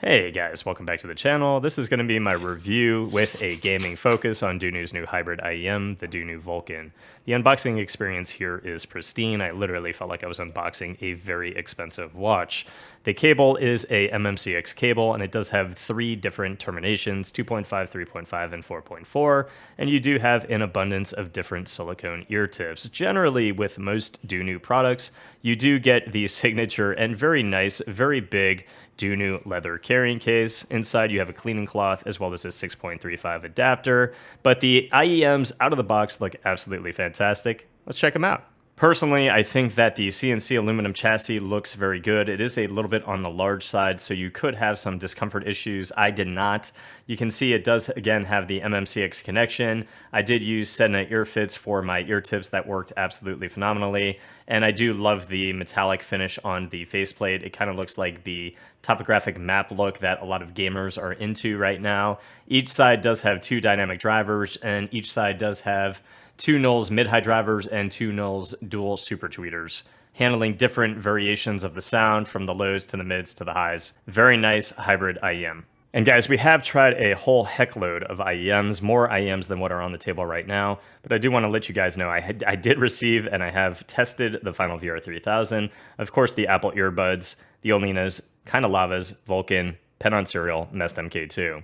Hey guys, welcome back to the channel. This is going to be my review with a gaming focus on Dunu's new hybrid IEM, the Dunu Vulkan. The unboxing experience here is pristine. I literally felt like I was unboxing a very expensive watch. The cable is a MMCX cable, and it does have 3 different terminations, 2.5, 3.5, and 4.4, and you do have an abundance of different silicone ear tips. Generally, with most Dunu products, you do get the signature and very nice, very big Dunu leather carrying case. Inside you have a cleaning cloth as well as a 6.35 adapter, but the IEMs out of the box look absolutely fantastic. Let's check them out. Personally, I think that the CNC aluminum chassis looks very good. It is a little bit on the large side, so you could have some discomfort issues. I did not. You can see it does, again, have the MMCX connection. I did use Sedna ear fits for my ear tips that worked absolutely phenomenally, and I do love the metallic finish on the faceplate. It kind of looks like the topographic map look that a lot of gamers are into right now. Each side does have 2 dynamic drivers, and each side does have 2 nulls mid-high drivers and 2 nulls dual super tweeters, handling different variations of the sound from the lows to the mids to the highs. Very nice hybrid IEM. And guys, we have tried a whole heckload of IEMs, more IEMs than what are on the table right now, but I do want to let you guys know I did receive and I have tested the Final VR3000, of course the Apple earbuds, the Olinas, Kinda Lavas, Vulkan, Penon Serial, Mest MK2.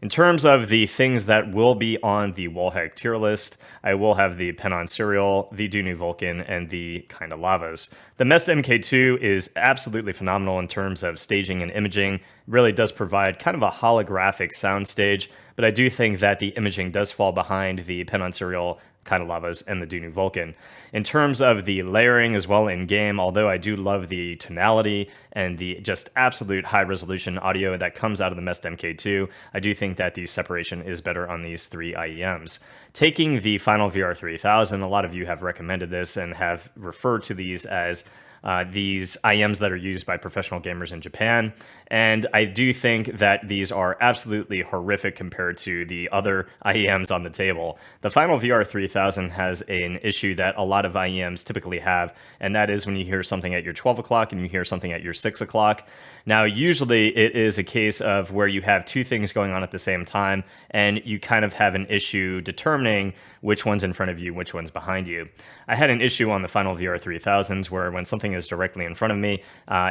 In terms of the things that will be on the Wallhack tier list, I will have the Penon Serial, the Dunu Vulkan, and the Kinda Lavas. The Mest MK2 is absolutely phenomenal in terms of staging and imaging. It really does provide kind of a holographic soundstage, but I do think that the imaging does fall behind the Penon Serial, Kinda Lavas, and the Dunu Vulkan. In terms of the layering as well in game, although I do love the tonality and the just absolute high resolution audio that comes out of the Mest MK2, I do think that the separation is better on these 3 IEMs. Taking the Final VR3000, a lot of you have recommended this and have referred to these as these IEMs that are used by professional gamers in Japan, and I do think that these are absolutely horrific compared to the other IEMs on the table. The Final VR3000 has an issue that a lot of IEMs typically have, and that is when you hear something at your 12 o'clock and you hear something at your 6 o'clock. Now, usually it is a case of where you have 2 things going on at the same time, and you kind of have an issue determining which one's in front of you, which one's behind you. I had an issue on the Final VR3000s where when something is directly in front of me,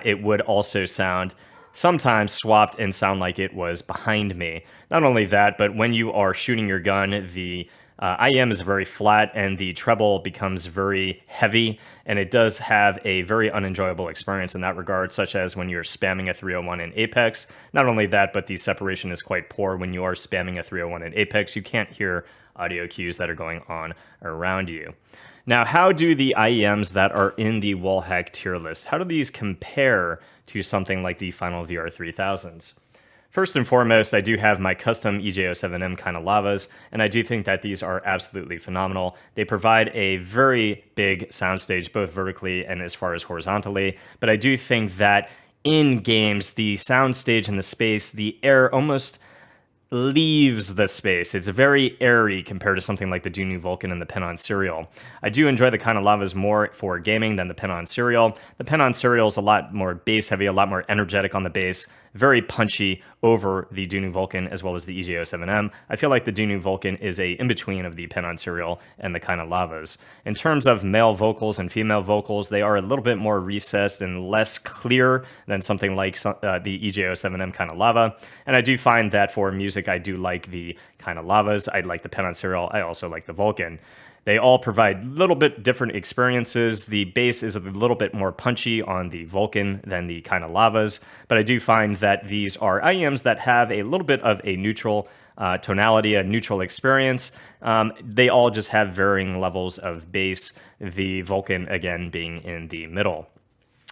it would also sound sometimes swapped and sound like it was behind me. Not only that, but when you are shooting your gun, the IEM is very flat and the treble becomes very heavy, and it does have a very unenjoyable experience in that regard, such as when you're spamming a 301 in Apex. Not only that, but the separation is quite poor when you are spamming a 301 in Apex. You can't hear audio cues that are going on around you. Now, how do the IEMs that are in the Wallhack tier list, how do these compare to something like the Final VR3000s? First and foremost, I do have my custom EJ07M Kinda Lavas, and I do think that these are absolutely phenomenal. They provide a very big soundstage, both vertically and as far as horizontally, but I do think that in games, the soundstage and the space, the air almost leaves the space. It's very airy compared to something like the Dunu Vulkan and the Penon Serial. I do enjoy the Kinda Lavas more for gaming than the Penon Serial. The Penon Serial is a lot more bass heavy, a lot more energetic on the bass, very punchy over the Dunu Vulkan as well as the EJ07M. I feel like the Dunu Vulkan is a in-between of the Penon Serial and the Kinda Lavas. In terms of male vocals and female vocals, they are a little bit more recessed and less clear than something like the EJ07M Kinda Lava. And I do find that for music, I do like the Kinda Lavas. I like the Penon Serial. I also like the Vulkan. They all provide a little bit different experiences. The bass is a little bit more punchy on the Vulkan than the Kinda Lavas, but I do find that these are IEMs that have a little bit of a neutral tonality, a neutral experience. They all just have varying levels of bass, the Vulkan, again, being in the middle.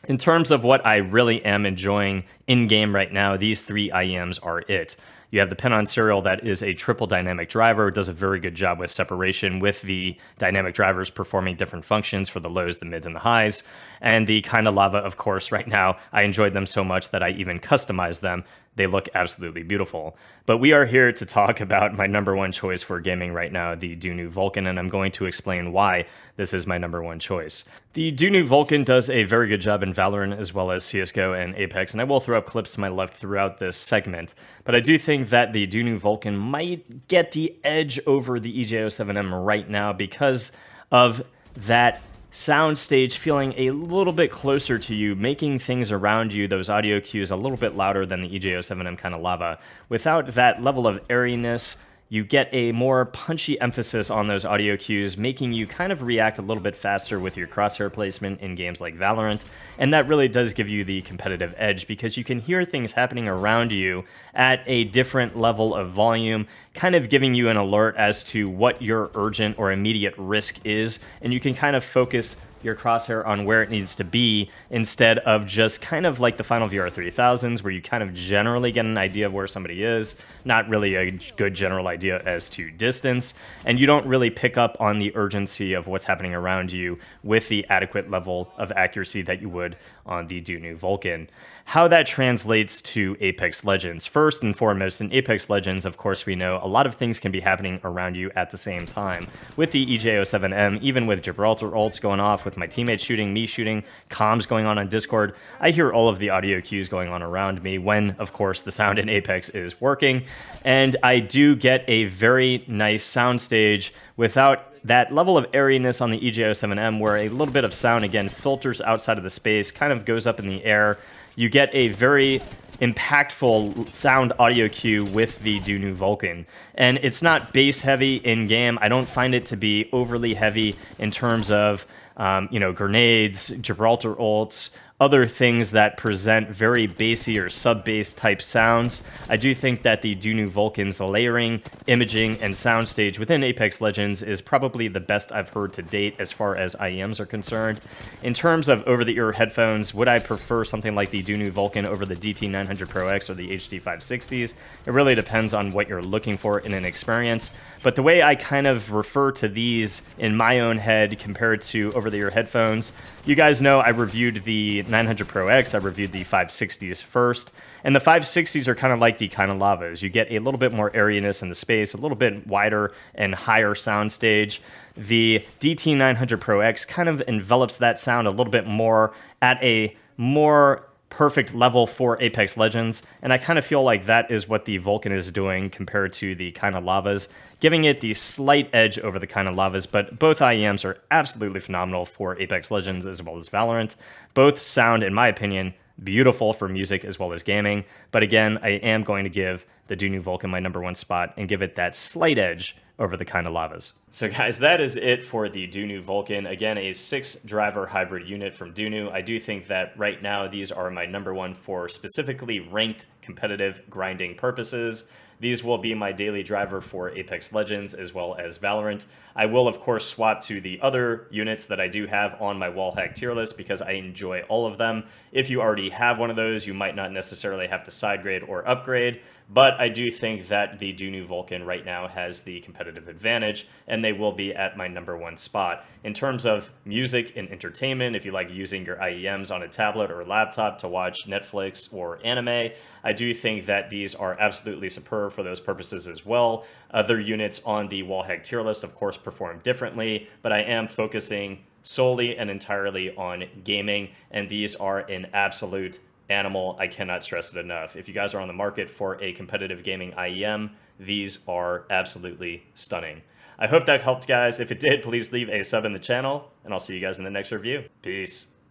In terms of what I really am enjoying in-game right now, these 3 IEMs are it. You have the Penon Serial that is a triple dynamic driver. It does a very good job with separation, with the dynamic drivers performing different functions for the lows, the mids, and the highs. And the Kinda Lava, of course, right now, I enjoyed them so much that I even customized them. they look absolutely beautiful. But we are here to talk about my number one choice for gaming right now, the Dunu Vulkan, and I'm going to explain why this is my number one choice. The Dunu Vulkan does a very good job in Valorant as well as CSGO and Apex, and I will throw up clips to my left throughout this segment. But I do think that the Dunu Vulkan might get the edge over the EJ07M right now because of that soundstage feeling a little bit closer to you, making things around you, those audio cues, a little bit louder than the EJ07M kind of lava. Without that level of airiness, you get a more punchy emphasis on those audio cues, making you kind of react a little bit faster with your crosshair placement in games like Valorant, and that really does give you the competitive edge because you can hear things happening around you at a different level of volume, kind of giving you an alert as to what your urgent or immediate risk is, and you can kind of focus your crosshair on where it needs to be instead of just kind of like the Final VR 3000s where you kind of generally get an idea of where somebody is, not really a good general idea as to distance, and you don't really pick up on the urgency of what's happening around you with the adequate level of accuracy that you would on the Dunu Vulkan. How that translates to Apex Legends. First and foremost, in Apex Legends, of course, we know a lot of things can be happening around you at the same time. With the EJ07M, even with Gibraltar ults going off, with my teammates shooting, me shooting, comms going on Discord, I hear all of the audio cues going on around me when, of course, the sound in Apex is working. And I do get a very nice soundstage without that level of airiness on the EJ07M where a little bit of sound, again, filters outside of the space, kind of goes up in the air. You get a very impactful sound audio cue with the Dunu Vulkan. And it's not bass heavy in-game. I don't find it to be overly heavy in terms of, grenades, Gibraltar ults, other things that present very bassy or sub-bass type sounds. I do think that the Dunu Vulkan's layering, imaging, and soundstage within Apex Legends is probably the best I've heard to date as far as IEMs are concerned. In terms of over-the-ear headphones, would I prefer something like the Dunu Vulkan over the DT900 Pro X or the HD 560s? It really depends on what you're looking for in an experience. But the way I kind of refer to these in my own head compared to over-the-ear headphones, you guys know I reviewed the 900 Pro X, I reviewed the 560s first, and the 560s are kind of like the kind of lavas. You get a little bit more airiness in the space, a little bit wider and higher soundstage. The DT900 Pro X kind of envelops that sound a little bit more at a more perfect level for Apex Legends, and I kind of feel like that is what the Vulkan is doing compared to the kind of lavas, giving it the slight edge over the kind of lavas, but both IEMs are absolutely phenomenal for Apex Legends as well as Valorant. Both sound, in my opinion, beautiful for music as well as gaming, but again, I am going to give the Dunu Vulkan my number one spot and give it that slight edge over the kind of lavas. So guys, that is it for the Dunu Vulkan. Again, a 6-driver hybrid unit from Dunu. I do think that right now these are my number one for specifically ranked competitive grinding purposes. These will be my daily driver for Apex Legends as well as Valorant. I will, of course, swap to the other units that I do have on my Wallhack tier list because I enjoy all of them. If you already have one of those, you might not necessarily have to side grade or upgrade, but I do think that the Dunu Vulkan right now has the competitive advantage, and they will be at my number one spot. In terms of music and entertainment, if you like using your IEMs on a tablet or laptop to watch Netflix or anime, I do think that these are absolutely superb for those purposes as well. Other units on the Wallhack tier list, of course, perform differently, but I am focusing solely and entirely on gaming, and these are an absolute animal. I cannot stress it enough. If you guys are on the market for a competitive gaming IEM, these are absolutely stunning. I hope that helped, guys. If it did, please leave a sub in the channel, and I'll see you guys in the next review. Peace.